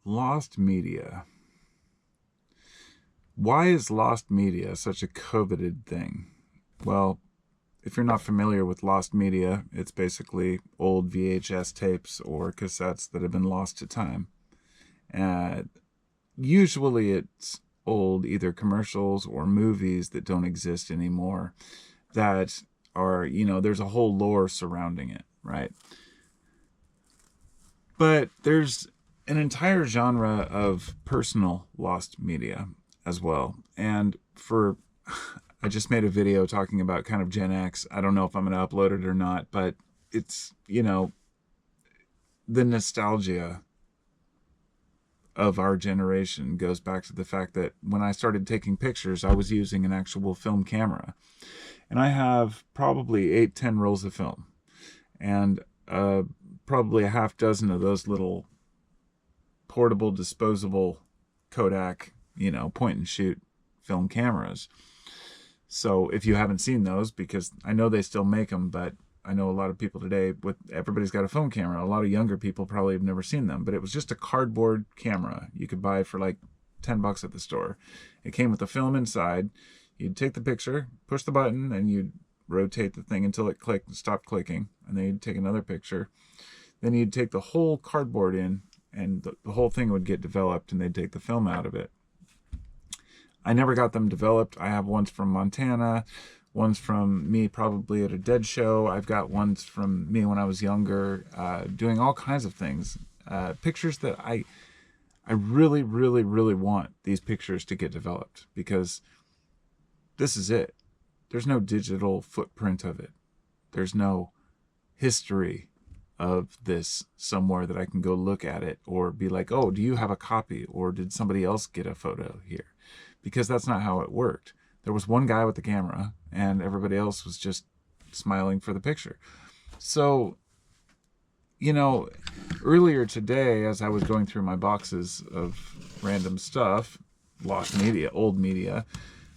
Lost media. Why is lost media such a coveted thing? Well, if you're not familiar with lost media, it's basically old VHS tapes or cassettes that have been lost to time. Usually it's old either commercials or movies that don't exist anymore that are, there's a whole lore surrounding it, right? But there's an entire genre of personal lost media as well. And I just made a video talking about kind of Gen X. I don't know if I'm going to upload it or not, but it's, the nostalgia of our generation goes back to the fact that when I started taking pictures, I was using an actual film camera. And I have probably 8-10 rolls of film. And probably a half dozen of those little portable, disposable Kodak, point and shoot film cameras. So if you haven't seen those, because I know they still make them, but I know a lot of people today, everybody's got a phone camera. A lot of younger people probably have never seen them, but it was just a cardboard camera you could buy for like $10 at the store. It came with the film inside. You'd take the picture, push the button, and you'd rotate the thing until it stopped clicking, and then you'd take another picture. Then you'd take the whole cardboard in, and the whole thing would get developed, and they'd take the film out of it. I never got them developed. I have ones from Montana, ones from me probably at a dead show. I've got ones from me when I was younger, doing all kinds of things. Pictures that I really, really, really want these pictures to get developed, because this is it. There's no digital footprint of it. There's no history of this somewhere that I can go look at it or be like, oh, do you have a copy? Or did somebody else get a photo here? Because that's not how it worked. There was one guy with the camera and everybody else was just smiling for the picture. So, earlier today, as I was going through my boxes of random stuff, lost media, old media,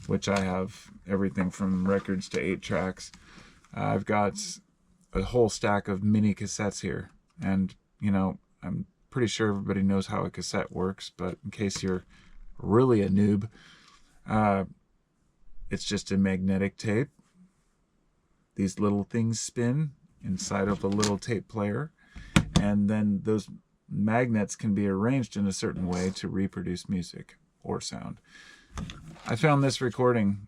which I have everything from records to 8-tracks. I've got a whole stack of mini cassettes here. And, I'm pretty sure everybody knows how a cassette works, but in case you're really a noob, it's just a magnetic tape. These little things spin inside of a little tape player, and then those magnets can be arranged in a certain way to reproduce music or sound. I found this recording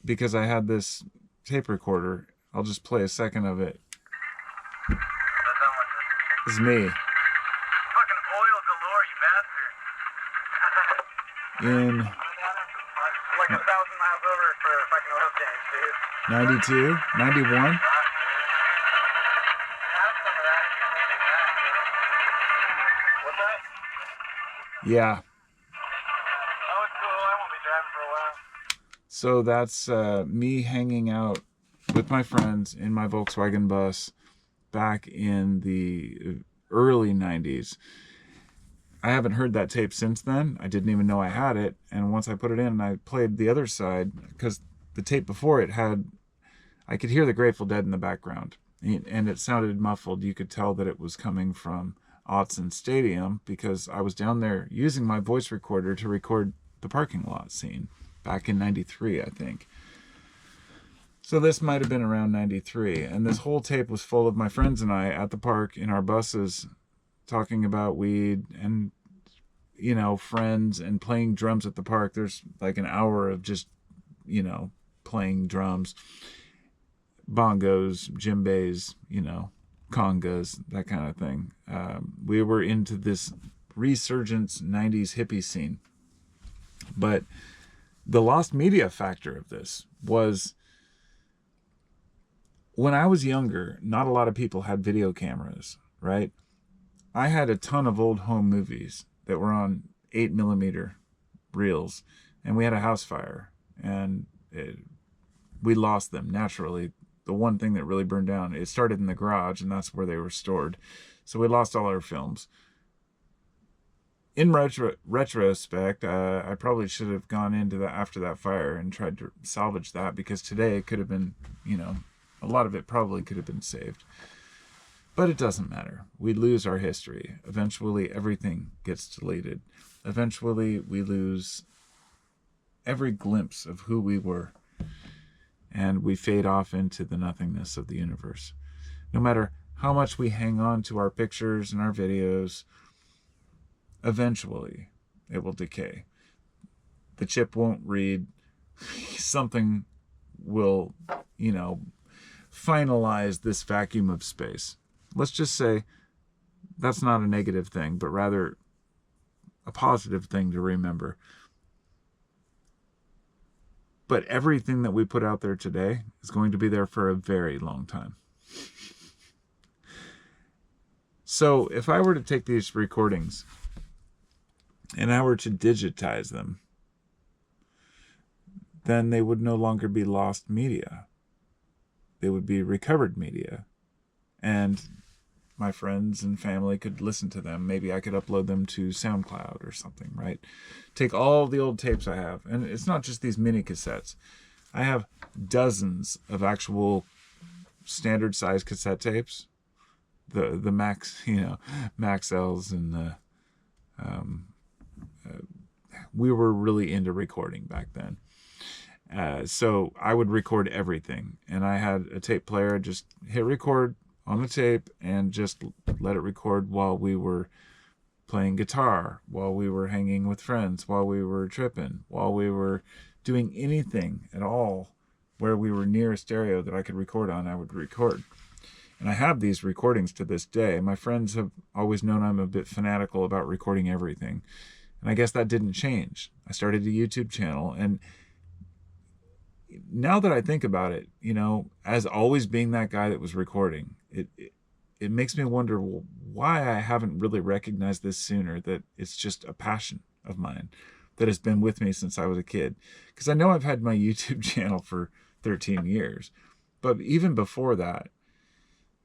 because I had this tape recorder. I'll just play a second of it. This is me. Fucking oil galore, you bastard. In like 1,000 miles over for a fucking oil change, dude. 92, 91. What's that? Yeah. Oh, it's cool. I won't be driving for a while. So that's me hanging out with my friends in my Volkswagen bus back in the early 90s. I haven't heard that tape since then. I didn't even know I had it. And once I put it in, I played the other side, because the tape before it I could hear the Grateful Dead in the background, and it sounded muffled. You could tell that it was coming from Autzen Stadium, because I was down there using my voice recorder to record the parking lot scene back in 93, I think. So this might have been around 93, and this whole tape was full of my friends and I at the park in our buses talking about weed and, friends, and playing drums at the park. There's like an hour of just, playing drums, bongos, djembes, congas, that kind of thing. We were into this resurgence 90s hippie scene. But the lost media factor of this was, when I was younger, not a lot of people had video cameras, right? I had a ton of old home movies that were on 8mm reels, and we had a house fire, and we lost them naturally. The one thing that really burned down, it started in the garage, and that's where they were stored. So we lost all our films. In retrospect, I probably should have gone into that after that fire and tried to salvage that, because today it could have been, a lot of it probably could have been saved. But it doesn't matter. We lose our history. Eventually, everything gets deleted. Eventually, we lose every glimpse of who we were, and we fade off into the nothingness of the universe. No matter how much we hang on to our pictures and our videos, eventually it will decay. The chip won't read. Something will, finalize this vacuum of space. Let's just say that's not a negative thing, but rather a positive thing to remember. But everything that we put out there today is going to be there for a very long time. So if I were to take these recordings and I were to digitize them, then they would no longer be lost media. They would be recovered media. And my friends and family could listen to them. Maybe I could upload them to SoundCloud or something, right? Take all the old tapes I have. And it's not just these mini cassettes. I have dozens of actual standard size cassette tapes. The Max, Max L's and the we were really into recording back then. So I would record everything, and I had a tape player. Just hit record on the tape and just let it record while we were playing guitar, while we were hanging with friends, while we were tripping, while we were doing anything at all where we were near a stereo that I could record on. I would record. And I have these recordings to this day. My friends have always known I'm a bit fanatical about recording everything. And I guess that didn't change. I started a YouTube channel, and now that I think about it, as always being that guy that was recording, it makes me wonder why I haven't really recognized this sooner, that it's just a passion of mine that has been with me since I was a kid. Because I know I've had my YouTube channel for 13 years, but even before that,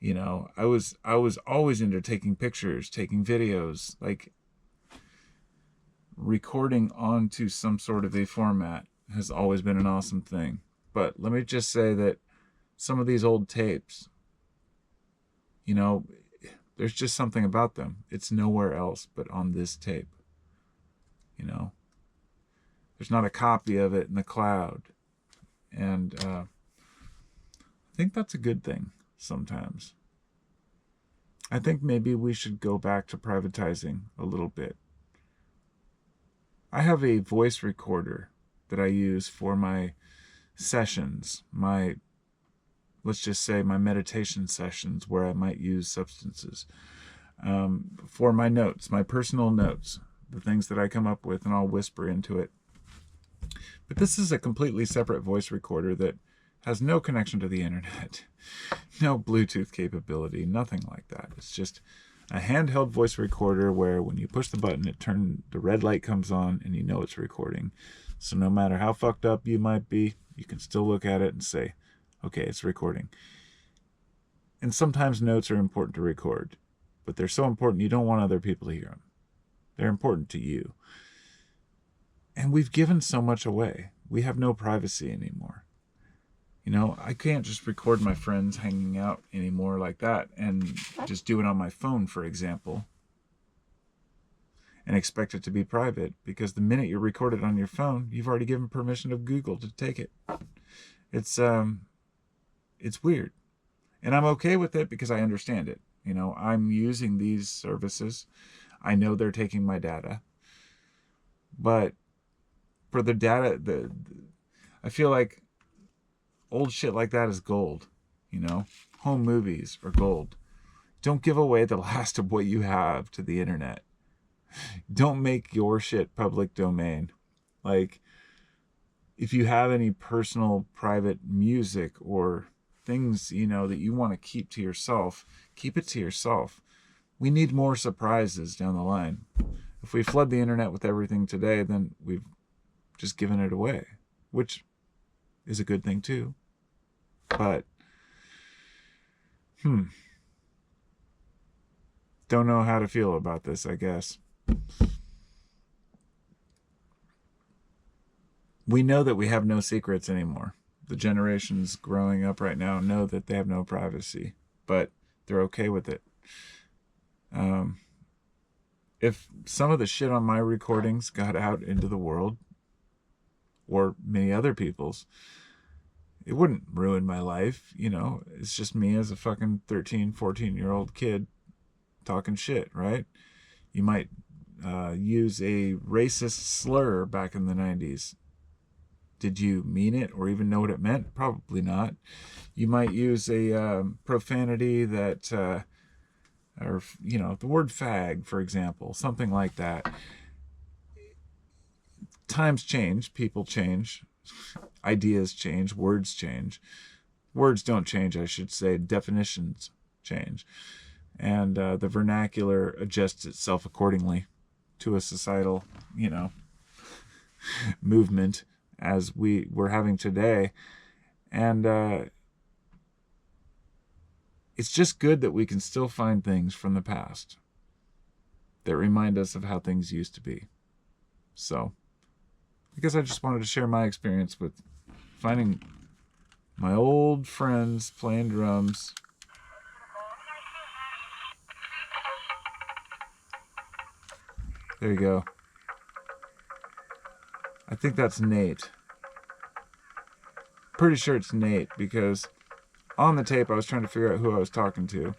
I was always into taking pictures, taking videos, like recording onto some sort of a format has always been an awesome thing. But let me just say that some of these old tapes, there's just something about them. It's nowhere else but on this tape. There's not a copy of it in the cloud. And I think that's a good thing sometimes. I think maybe we should go back to privatizing a little bit. I have a voice recorder that I use for my sessions, let's just say my meditation sessions where I might use substances, for my notes, my personal notes, the things that I come up with, and I'll whisper into it. But this is a completely separate voice recorder that has no connection to the internet, no Bluetooth capability, nothing like that. It's just a handheld voice recorder where when you push the button, the red light comes on and it's recording. So no matter how fucked up you might be, you can still look at it and say, okay, it's recording. And sometimes notes are important to record, but they're so important you don't want other people to hear them. They're important to you. And we've given so much away. We have no privacy anymore. I can't just record my friends hanging out anymore like that and just do it on my phone, for example, and expect it to be private, because the minute you record it on your phone, you've already given permission to Google to take it. It's weird. And I'm okay with it because I understand it. I'm using these services. I know they're taking my data. But for the data, I feel like old shit like that is gold. Home movies are gold. Don't give away the last of what you have to the internet. Don't make your shit public domain. Like, if you have any personal private music or things, that you want to keep to yourself, keep it to yourself. We need more surprises down the line. If we flood the internet with everything today, then we've just given it away, which is a good thing too. But, don't know how to feel about this, I guess. We know that we have no secrets anymore. The generations growing up right now know that they have no privacy. But They're okay with it. If some of the shit on my recordings got out into the world, or many other people's, it wouldn't ruin my life. It's just me as a fucking 13, 14-year-old kid talking shit, right? You might use a racist slur back in the 90s. Did you mean it or even know what it meant? Probably not. You might use a profanity that, or, the word fag, for example, something like that. Times change, people change, ideas change, words change. Words don't change, I should say. Definitions change. And the vernacular adjusts itself accordingly to a societal, movement as we're having today. And it's just good that we can still find things from the past that remind us of how things used to be. So I guess I just wanted to share my experience with finding my old friends playing drums. There you go. I think that's Nate. Pretty sure it's Nate, because on the tape I was trying to figure out who I was talking to.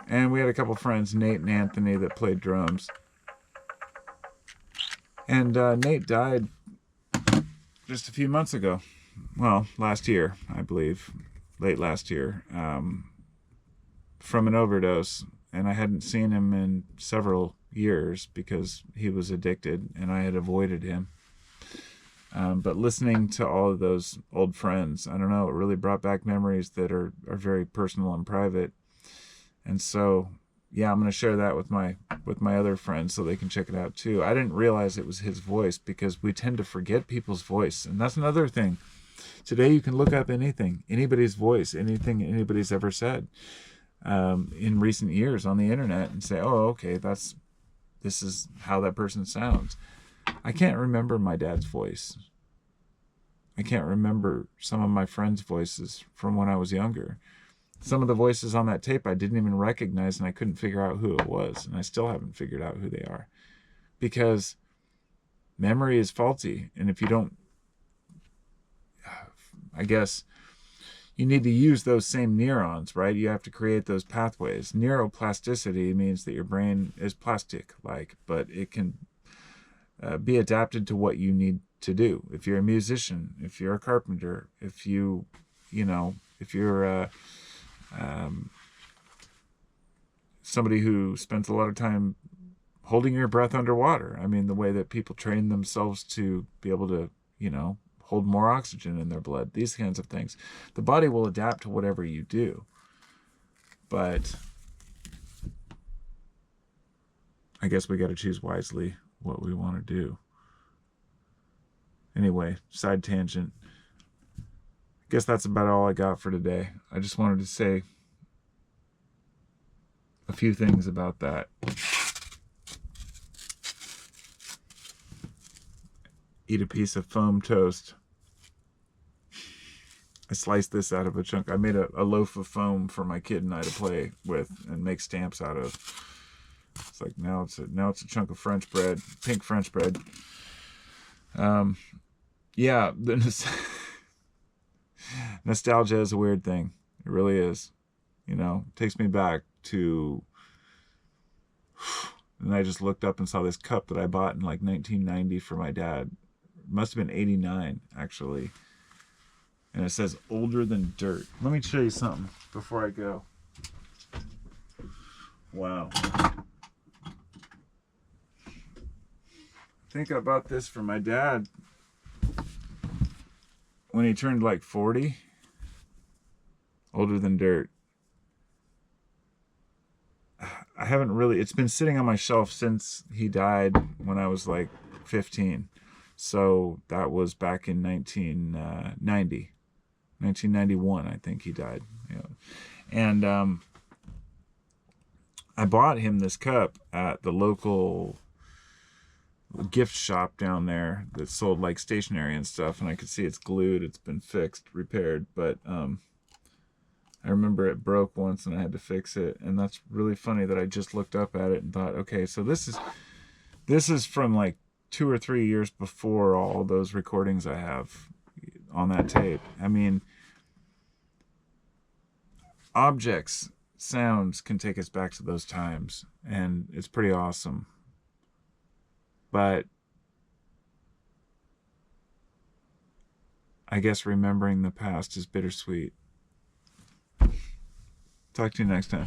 And we had a couple friends, Nate and Anthony, that played drums. And Nate died just a few months ago. Well, last year, I believe. Late last year. From an overdose. And I hadn't seen him in several years because he was addicted and I had avoided him. But listening to all of those old friends, I don't know, it really brought back memories that are very personal and private. And so, yeah, I'm going to share that with my other friends so they can check it out too. I didn't realize it was his voice because we tend to forget people's voice. And that's another thing. Today you can look up anything, anybody's voice, anything anybody's ever said in recent years on the internet and say, oh, okay, this is how that person sounds. I can't remember my dad's voice. I can't remember some of my friends' voices from when I was younger. Some of the voices on that tape I didn't even recognize, and I couldn't figure out who it was. And I still haven't figured out who they are. Because memory is faulty. And if you don't, I guess, you need to use those same neurons, right? You have to create those pathways. Neuroplasticity means that your brain is plastic-like, but it can be adapted to what you need to do. If you're a musician, if you're a carpenter, if you're somebody who spends a lot of time holding your breath underwater. I mean, the way that people train themselves to be able to, hold more oxygen in their blood, these kinds of things. The body will adapt to whatever you do. But I guess we got to choose wisely what we want to do. Anyway, side tangent. I guess that's about all I got for today. I just wanted to say a few things about that. Eat a piece of foam toast. I sliced this out of a chunk. I made a loaf of foam for my kid and I to play with and make stamps out of. It's like now it's a chunk of French bread, pink French bread. Yeah, nostalgia is a weird thing. It really is. It takes me back to, and I just looked up and saw this cup that I bought in like 1990 for my dad. It must have been 89 actually. And it says older than dirt. Let me show you something before I go. Wow. I think I bought this for my dad when he turned like 40. Older than dirt. I haven't really, it's been sitting on my shelf since he died when I was like 15. So that was back in 1991, I think he died. And I bought him this cup at the local gift shop down there that sold like stationery and stuff, and I could see it's glued, it's been fixed, repaired, but I remember it broke once and I had to fix it, and that's really funny that I just looked up at it and thought, okay, so this is from like 2 or 3 years before all those recordings I have on that tape. I mean, objects, sounds can take us back to those times, and it's pretty awesome. But I guess remembering the past is bittersweet. Talk to you next time.